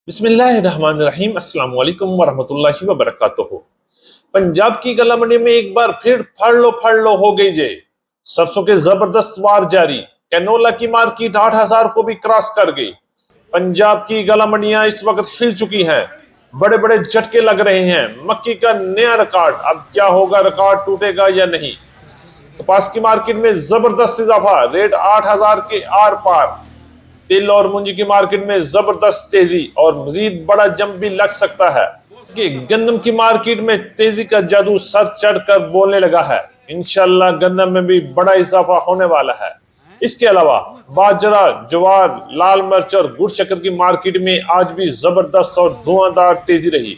बिस्मिल्लाहिर्रहमानिर्रहीम अस्सलाम वालेकुम वरहमतुल्लाहि वबरकातुहू। पंजाब की गला मंडी में एक बार फिर फाड़ लो हो गई जे। सरसों के जबरदस्त वार जारी। कैनोला की मार्केट 8,000 को भी क्रॉस कर गई। पंजाब की गला मंडियां इस वक्त हिल चुकी हैं। बड़े बड़े झटके लग रहे हैं। मक्की का नया रिकॉर्ड, अब क्या होगा, रिकॉर्ड टूटेगा या नहीं। कपास की मार्केट में जबरदस्त इजाफा, रेट 8,000 के आर पार। तिल और मुंजी की मार्केट में जबरदस्त तेजी और मजीद बड़ा जंप भी लग सकता है कि गंदम की मार्केट में तेजी का जादू सर चढ़कर बोलने लगा है। इंशाल्लाह गंदम में भी बड़ा इजाफा होने वाला है। इसके अलावा बाजरा, ज्वार, लाल मिर्च और गुड़ शक्कर की मार्केट में आज भी जबरदस्त और धुआंधार तेजी रही।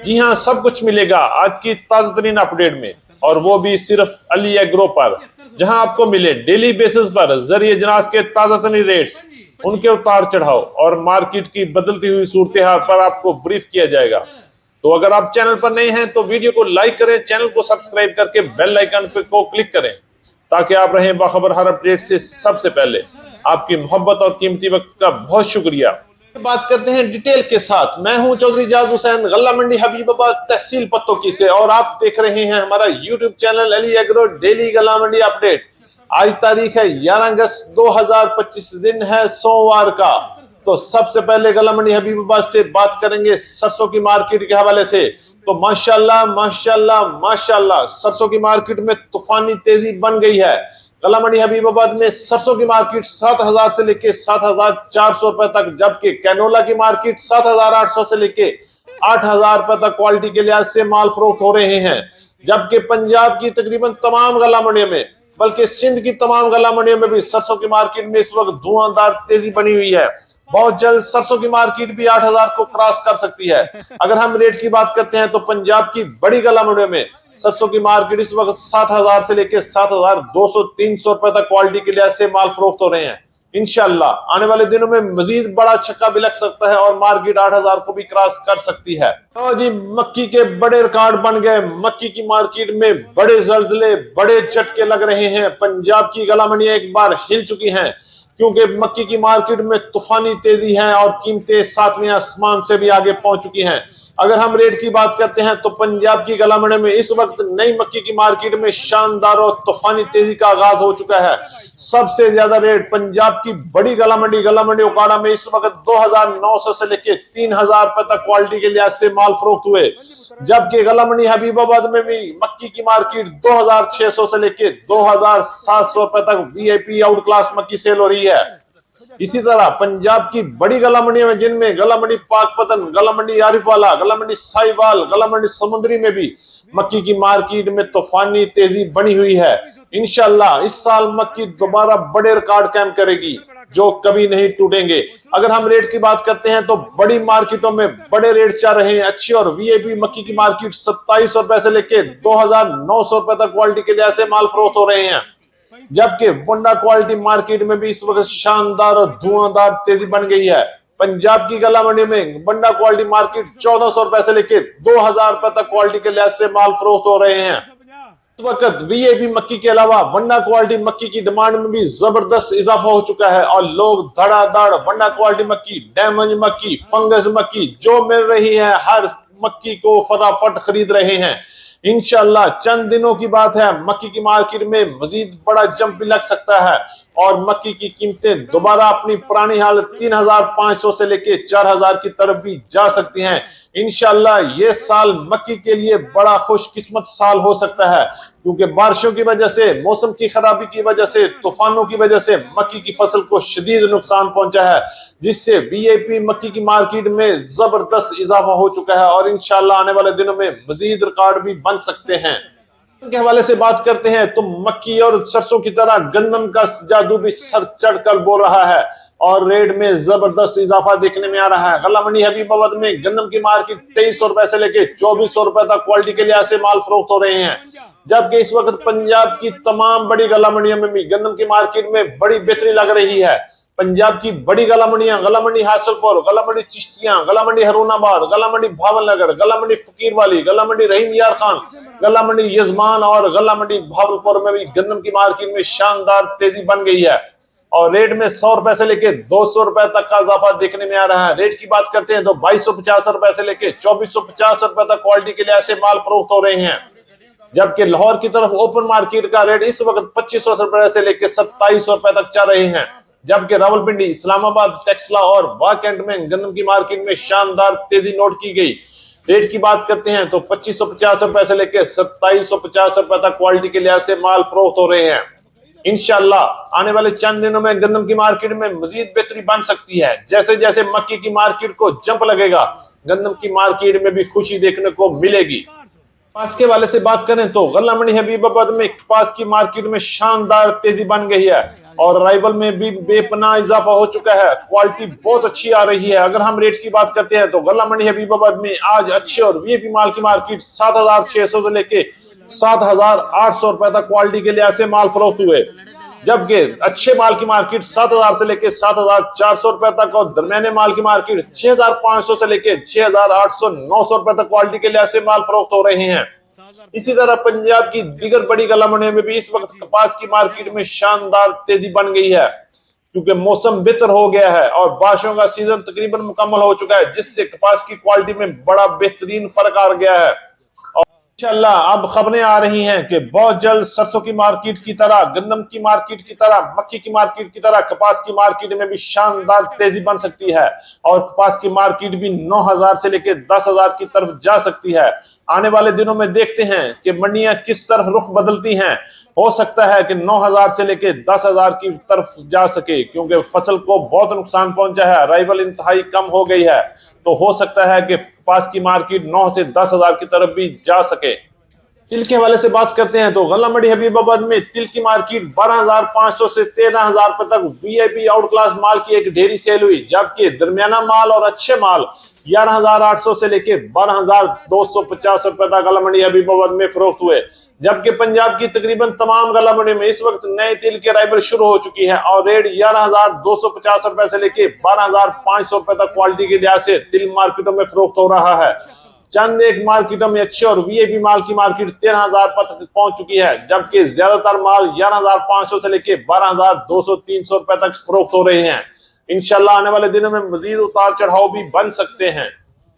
जी हाँ, सब कुछ मिलेगा आज की ताजा तरीन अपडेट में, और वो भी सिर्फ अली एग्रो पर, जहां आपको मिले डेली बेसिस पर जरिए जनाज के ताजा तरीन रेट्स, उनके उतार चढ़ाव और मार्केट की बदलती हुई सूरत हाल पर आपको ब्रीफ किया जाएगा। तो अगर आप चैनल पर नए हैं तो वीडियो को लाइक करें, चैनल को सब्सक्राइब करके बेल आइकन को क्लिक करें ताकि आप रहें बाखबर हर अपडेट से सबसे पहले। आपकी मोहब्बत और कीमती वक्त का बहुत शुक्रिया। बात करते हैं डिटेल के साथ। मैं हूं चौधरी जाज हुसैन, गल्ला मंडी हबीबाबाद, तहसील पत्तोकी से, और आप देख रहे हैं हमारा YouTube channel Ali agro daily गल्ला मंडी अपडेट। आज तारीख है 11 अगस्त 2025, दिन है सोमवार का। तो सबसे पहले गल्ला मंडी हबीबाबाद से बात करेंगे सरसों की मार्केट के हवाले से। तो माशाल्लाह माशाल्लाह माशाल्लाह सरसों की मार्केट में तूफानी तेजी बन गई है। गल्ला मंडी हबीबाबाद में सरसों की मार्केट 7,000 से लेके 7,400 रुपए तक, जबकि कैनोला की मार्केट 7,800 से लेके 8,000 रुपए तक क्वालिटी के लिहाज से माल फरोख्त हो रहे हैं। जबकि पंजाब की तकरीबन तमाम गल्ला मंडियों में, बल्कि सिंध की तमाम गल्ला मंडियों में भी सरसों की मार्केट में इस वक्त धुआंधार तेजी बनी हुई है। बहुत जल्द सरसों की मार्केट भी 8,000 को क्रॉस कर सकती है। अगर हम रेट की बात करते हैं तो पंजाब की बड़ी गल्ला मंडियों में सरसों की मार्केट इस वक्त 7,000 से लेकर 7,200 300 रुपए तक क्वालिटी के लिहाज से माल फरोख्त हो रहे हैं। इंशाल्लाह आने वाले दिनों में मजीद बड़ा छक्का भी लग सकता है और मार्केट 8,000 को भी क्रॉस कर सकती है। तो जी, मक्की के बड़े रिकॉर्ड बन गए। मक्की की मार्केट में बड़े जल्जले, बड़े झटके लग रहे हैं। पंजाब की गला मंडियां एक बार हिल चुकी हैं, क्योंकि मक्की की मार्केट में तूफानी तेजी है और कीमतें सातवें आसमान से भी आगे पहुंच चुकी हैं। अगर हम रेट की बात करते हैं तो पंजाब की गला मंडी में इस वक्त नई मक्की की मार्केट में शानदार और तूफानी तेजी का आगाज हो चुका है। सबसे ज्यादा रेट पंजाब की बड़ी गला मंडी उकाड़ा में इस वक्त 2,900 से लेके 3,000 रुपए तक क्वालिटी के लिहाज से माल फरोख्त हुए। जबकि गला मंडी हबीबाबाद में भी मक्की की मार्केट 2,600 से लेके 2,700 रुपए तक वीआईपी आउट क्लास मक्की सेल हो रही है। इसी तरह पंजाब की बड़ी गला मंडियों में, जिनमें गला मंडी पाकपतन, गला मंडी आरिफवाला, गला मंडी साहिवाल, गला मंडी समुद्री में भी मक्की की मार्केट में तूफानी तेजी बनी हुई है। इंशाल्लाह इस साल मक्की दोबारा बड़े रिकॉर्ड कायम करेगी जो कभी नहीं टूटेंगे। अगर हम रेट की बात करते हैं तो बड़ी मार्केटों में बड़े रेट चल रहे हैं। अच्छी और वीआईपी मक्की की मार्केट 2,700 रुपए से लेके 2,900 रुपए तक क्वालिटी के लिहाज से माल फरोख्त हो रहे हैं। जबकि बंडा क्वालिटी मार्केट में भी इस वक्त शानदार और धुआंधार तेजी बन गई है। पंजाब की गला मंडी में बंडा क्वालिटी मार्केट 1,400 रुपए से लेके 2,000 रुपए तक क्वालिटी के लिहाज से माल फरोख्त हो रहे हैं। इस वक्त वीआईपी मक्की के अलावा बंडा क्वालिटी मक्की की डिमांड में भी जबरदस्त इजाफा हो चुका है और लोग धड़ाधड़ बंडा क्वालिटी मक्की, डैमेज मक्की, फंगस मक्की जो मिल रही है हर मक्की को फटाफट खरीद रहे हैं। इंशाल्लाह चंद दिनों की बात है, मक्की की मार्केट में मजीद बड़ा जंप भी लग सकता है और मक्की की कीमतें दोबारा अपनी पुरानी हालत 3,500 से लेके 4,000 की तरफ भी जा सकती हैं। इंशाल्लाह ये साल मक्की के लिए बड़ा खुशकिस्मत साल हो सकता है, क्योंकि बारिशों की वजह से, मौसम की खराबी की वजह से, तूफानों की वजह से मक्की की फसल को शदीद नुकसान पहुंचा है, जिससे वीआईपी मक्की की मार्केट में जबरदस्त इजाफा हो चुका है और इंशाल्लाह आने वाले दिनों में मजीद रिकॉर्ड भी बन सकते हैं। के हवाले से बात करते हैं तो मक्की और सरसों की तरह गंदम का जादू भी सर चढ़कर बोल रहा है और रेट में जबरदस्त इजाफा देखने में आ रहा है। गल्ला मंडी हबीबाबाद में गंदम की मार्केट 2,300 रुपए से लेके 2,400 रुपए तक क्वालिटी के लिहाज से माल फरोख्त हो रहे हैं। जबकि इस वक्त पंजाब की तमाम बड़ी गल्ला मंडियों में भी गंदम की मार्केट में बड़ी बेहतरी लग रही है। पंजाब की बड़ी गला मंडियां, गला मंडी हासिलपुर, गला मंडी चिश्तियां, गला मंडी हरुणाबाद, गला मंडी भावलनगर, गला मंडी फकीरवाली, गला मंडी रहीम यार खान, गला मंडी यजमान और गला मंडी भावलपुर में भी गंदम की मार्केट में शानदार तेजी बन गई है और रेट में 100 रुपए से लेके 200 रुपए तक का इजाफा देखने में आ रहा है। रेट की बात करते हैं तो 2250 रुपए से लेके 2450 रुपए तक क्वालिटी के लिहाज से माल फरोख्त हो रहे हैं। जबकि लाहौर की तरफ ओपन मार्केट का रेट इस वक्त 2500 रुपए से लेकर 2700 रुपए तक चल रहे हैं। जबकि रावलपिंडी, इस्लामाबाद, टेक्सला और वाकंड में गंदम की मार्केट में शानदार तेजी नोट की गई। रेट की बात करते हैं तो 2550 रुपए से लेकर 2750 रुपए तक क्वालिटी के लिहाज से माल फरोख्त हो रहे हैं। इंशाल्लाह आने वाले चंद दिनों में गंदम की मार्केट में मजीद बेहतरी बन सकती है। जैसे जैसे मक्की की मार्केट को जंप लगेगा, गंदम की मार्केट में भी खुशी देखने को मिलेगी। कपास के वाले से बात करें तो गल्ला मंडी हबीबाबाद में कपास की मार्केट में शानदार तेजी बन गई है और अराइवल में भी बेपनाह इजाफा हो चुका है। क्वालिटी बहुत अच्छी आ रही है। अगर हम रेट की बात करते हैं तो गल्ला मंडी हबीबाबाद में आज अच्छे और वीआईपी माल की मार्केट 7600 से लेके 7800 रुपए तक क्वालिटी के लिहाज से माल फरोख्त हुए। जबकि अच्छे माल की मार्केट 7000 से लेके 7400 रुपए तक और दरमियाने माल की मार्केट 6500 से लेके 6800 900 रुपए तक क्वालिटी के लिहाज से माल फरोख्त हो रहे हैं। इसी तरह पंजाब की दीगर बड़ी गल्ला मंडियों में भी इस वक्त कपास की मार्केट में शानदार तेजी बन गई है, क्योंकि मौसम बेहतर हो गया है और बारिशों का सीजन तकरीबन मुकम्मल हो चुका है, जिससे कपास की क्वालिटी में बड़ा बेहतरीन फर्क आ गया है। इंशाल्लाह अब खबरें आ रही हैं कि बहुत जल्द सरसों की मार्केट की तरह, गंदम की मार्केट की तरह, मक्की की मार्केट की तरह कपास की मार्केट में भी शानदार तेजी बन सकती है और कपास की मार्केट भी 9000 से लेकर 10000 की तरफ जा सकती है। आने वाले दिनों में देखते हैं कि मंडियां किस तरफ रुख बदलती हैं। हो सकता है कि 9000 से लेकर 10000 की तरफ जा सके, क्योंकि फसल को बहुत नुकसान पहुंचा है, अराइवल इंतहाई कम हो गई है। तो हो सकता है कि कपास की मार्केट 9 से 10,000 की तरफ भी जा सके। तिल के हवाले से बात करते हैं तो गल्ला मंडी हबीबाबाद में तिल की मार्केट 12,500 से 13,000 रुपए तक वीआईपी आउट क्लास माल की एक ढेरी सेल हुई। जबकि दरमियाना माल और अच्छे माल 11,800 से लेके 12,250 रुपए तक गल्ला मंडी हबीबाबाद में फरोख्त हुए। जबकि पंजाब की तकरीबन तमाम गल्ला मंडी में इस वक्त नए तिल की अराइवल शुरू हो चुकी है और रेट 11,250 रुपए से लेके 12,500 रुपए तक क्वालिटी के लिहाज से तिल मार्केटों में फरोख्त हो रहा है। चंद एक मार्केटों में अच्छे और वीआईपी माल की मार्केट 13,000 तक पहुंच चुकी है, जबकि ज्यादातर माल 11,500 से लेके 12,200-300 रुपए तक फरोख्त हो रहे हैं। इंशाल्लाह आने वाले दिनों में मजीद उतार चढ़ाव भी बन सकते हैं।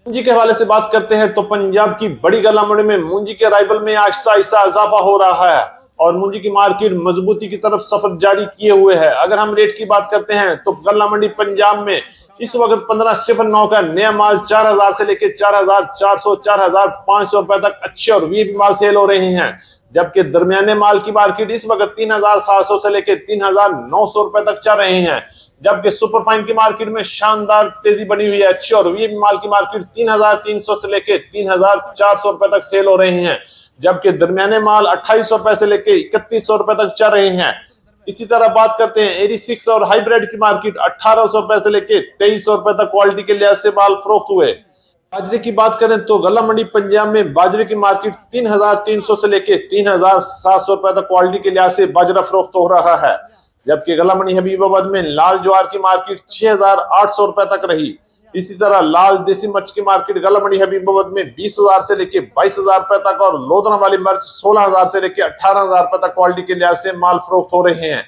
मूंजी के हवाले से बात करते हैं तो पंजाब की बड़ी गल्ला मंडी में मूंजी के अराइवल में आहिस्ता आहिस्ता इजाफा हो रहा है और मूंजी की मार्केट मजबूती की तरफ सफर जारी किए हुए है। अगर हम रेट की बात करते हैं तो गल्ला मंडी पंजाब में इस वक्त 1509 का नया माल 4000 से लेकर 4400 4500 रुपए तक अच्छे और वीआईपी माल सेल हो रहे हैं। जबकि दरमियाने माल की मार्केट इस वक्त 3700 से लेकर 3900 रुपए तक चल रहे हैं। जबकि सुपरफाइन की मार्केट में शानदार तेजी बनी हुई है। अच्छे और वीआईपी माल की मार्केट 3300 से लेकर 3400 रुपए तक सेल हो रहे हैं। जबकि दरमियाने माल 2800 रुपए से लेकर 3100 रुपए तक चल रहे हैं। इसी तरह बात करते हैं 86 और हाइब्रिड की मार्केट 1800 रुपए से लेकर 2300 रुपए तक क्वालिटी के लिहाज से माल फरोख्त हुए। बाजरे की बात करें तो गल्ला मंडी पंजाब में बाजरे की मार्केट 3300 से लेकर 3700 रुपए तक क्वालिटी के लिहाज से बाजरा फरोख्त हो रहा है। जबकि गल्ला मंडी हबीबाबाद में लाल ज्वार की मार्केट 6800 रुपए तक रही। इसी तरह लाल देसी मिर्च की मार्केट गल्ला मंडी हबीबाबाद में 20,000 से लेकर 22,000 रुपए तक और लोधना वाली मिर्च 16,000 से लेकर 18,000 रुपए तक क्वालिटी के लिहाज से माल फरोख्त हो रहे हैं।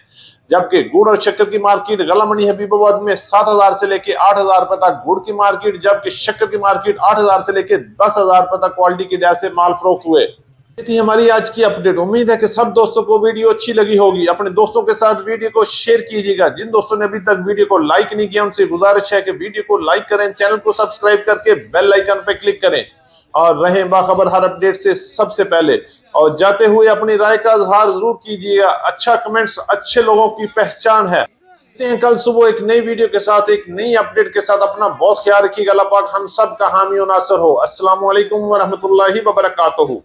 जबकि गुड़ और शक्कर की मार्केट गल्ला मंडी हबीबाबाद में 7,000 से लेकर 8,000 रुपए तक गुड़ की मार्केट, जबकि शक्कर की मार्केट 8,000 से लेकर 10,000 रुपए तक क्वालिटी के लिहाज से माल फरोख्त हुए। ये थी हमारी आज की अपडेट। उम्मीद है कि सब दोस्तों को वीडियो अच्छी लगी होगी। अपने दोस्तों के साथ वीडियो को शेयर कीजिएगा। जिन दोस्तों ने अभी तक वीडियो को लाइक नहीं किया उनसे गुजारिश है कि वीडियो को लाइक करें, चैनल को सब्सक्राइब करके बेल आइकन पर क्लिक करें और रहें बाखबर हर अपडेट से सबसे पहले। और जाते हुए अपनी राय का इजहार जरूर कीजिएगा। अच्छा कमेंट्स अच्छे लोगों की पहचान है। कल सुबह एक नई वीडियो के साथ, एक नई अपडेट के साथ। अपना बहुत ख्याल रखिएगा। अल्लाह पाक हम सब का हामी और नासर हो। अस्सलाम वालेकुम व रहमतुल्लाहि व बरकातहू।